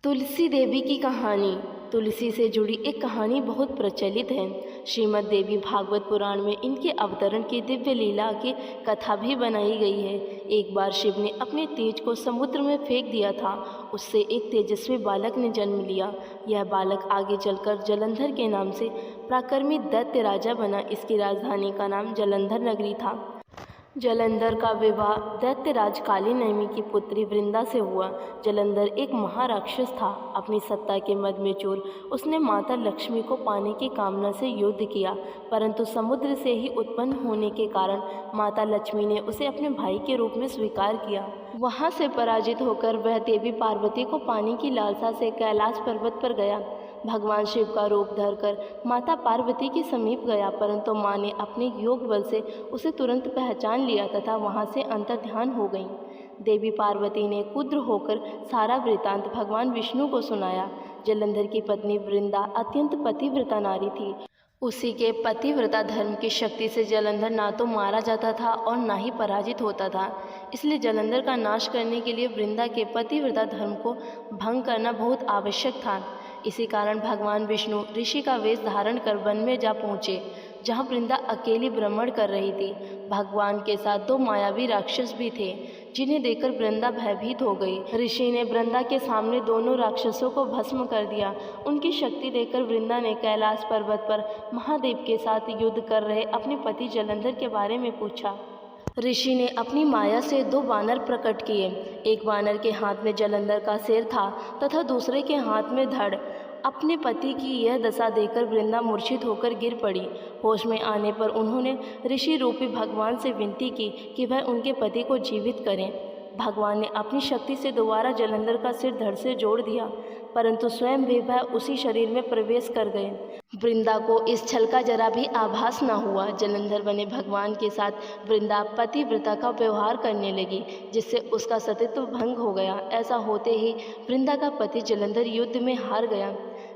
तुलसी देवी की कहानी। तुलसी से जुड़ी एक कहानी बहुत प्रचलित है। श्रीमद् देवी भागवत पुराण में इनके अवतरण की दिव्य लीला की कथा भी बनाई गई है। एक बार शिव ने अपने तेज को समुद्र में फेंक दिया था। उससे एक तेजस्वी बालक ने जन्म लिया। यह बालक आगे चलकर जलंधर के नाम से पराक्रमी दैत्य राजा बना। इसकी राजधानी का नाम जलंधर नगरी था। जलंधर का विवाह दैत्यराज काली नेमी की पुत्री वृंदा से हुआ। जलंधर एक महाराक्षस था। अपनी सत्ता के मद में चूर उसने माता लक्ष्मी को पाने की कामना से युद्ध किया, परंतु समुद्र से ही उत्पन्न होने के कारण माता लक्ष्मी ने उसे अपने भाई के रूप में स्वीकार किया। वहां से पराजित होकर वह देवी पार्वती को पाने की लालसा से कैलाश पर्वत पर गया। भगवान शिव का रूप धरकर माता पार्वती के समीप गया, परंतु माँ ने अपने योग बल से उसे तुरंत पहचान लिया तथा वहां से अंतर्ध्यान हो गईं। देवी पार्वती ने क्रुद्ध होकर सारा वृतांत भगवान विष्णु को सुनाया। जलंधर की पत्नी वृंदा अत्यंत पतिव्रता नारी थी। उसी के पतिव्रता धर्म की शक्ति से जलंधर ना तो मारा जाता था और ना ही पराजित होता था। इसलिए जलंधर का नाश करने के लिए वृंदा के पतिव्रता धर्म को भंग करना बहुत आवश्यक था। इसी कारण भगवान विष्णु ऋषि का वेश धारण कर वन में जा पहुँचे, जहाँ वृंदा अकेली भ्रमण कर रही थी। भगवान के साथ दो मायावी राक्षस भी थे, जिन्हें देखकर वृंदा भयभीत हो गई। ऋषि ने वृंदा के सामने दोनों राक्षसों को भस्म कर दिया। उनकी शक्ति देखकर वृंदा ने कैलाश पर्वत पर महादेव के साथ युद्ध कर रहे अपने पति जलंधर के बारे में पूछा। ऋषि ने अपनी माया से दो वानर प्रकट किए। एक वानर के हाथ में जलंधर का सिर था तथा दूसरे के हाथ में धड़। अपने पति की यह दशा देखकर वृंदा मूर्छित होकर गिर पड़ी। होश में आने पर उन्होंने ऋषि रूपी भगवान से विनती की कि वह उनके पति को जीवित करें। भगवान ने अपनी शक्ति से दोबारा जलंधर का सिर धड़ से जोड़ दिया, परंतु स्वयं भी वह उसी शरीर में प्रवेश कर गए। वृंदा को इस छल का जरा भी आभास न हुआ। जलंधर बने भगवान के साथ वृंदा पतिव्रता का व्यवहार करने लगी, जिससे उसका सतीत्व भंग हो गया। ऐसा होते ही वृंदा का पति जलंधर युद्ध में हार गया।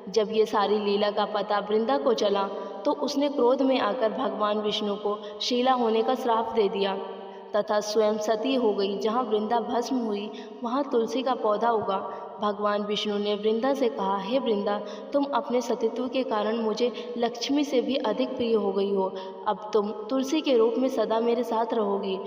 जब ये सारी लीला का पता वृंदा को चला तो उसने क्रोध में आकर भगवान विष्णु को शीला होने का श्राप दे दिया तथा स्वयं सती हो गई। जहाँ वृंदा भस्म हुई वहाँ तुलसी का पौधा उगा। भगवान विष्णु ने वृंदा से कहा, हे वृंदा, तुम अपने सतीत्व के कारण मुझे लक्ष्मी से भी अधिक प्रिय हो गई हो। अब तुम तुलसी के रूप में सदा मेरे साथ रहोगी।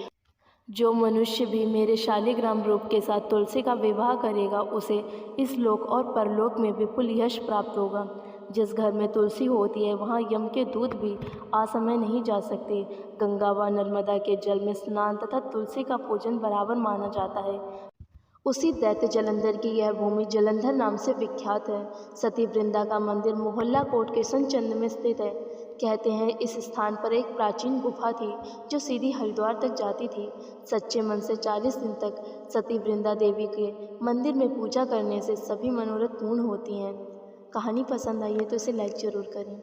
जो मनुष्य भी मेरे शालिग्राम रूप के साथ तुलसी का विवाह करेगा, उसे इस लोक और परलोक में विपुल यश प्राप्त होगा। जिस घर में तुलसी होती है वहाँ यम के दूत भी असमय नहीं जा सकते। गंगा व नर्मदा के जल में स्नान तथा तुलसी का पूजन बराबर माना जाता है। उसी दैत्य जलंधर की यह भूमि जलंधर नाम से विख्यात है। सती वृंदा का मंदिर मोहल्ला कोट के संचंद में स्थित है। कहते हैं इस स्थान पर एक प्राचीन गुफा थी जो सीधी हरिद्वार तक जाती थी। सच्चे मन से 40 दिन तक सती वृंदा देवी के मंदिर में पूजा करने से सभी मनोरथ पूर्ण होती हैं। कहानी पसंद आई है तो इसे लाइक ज़रूर करें।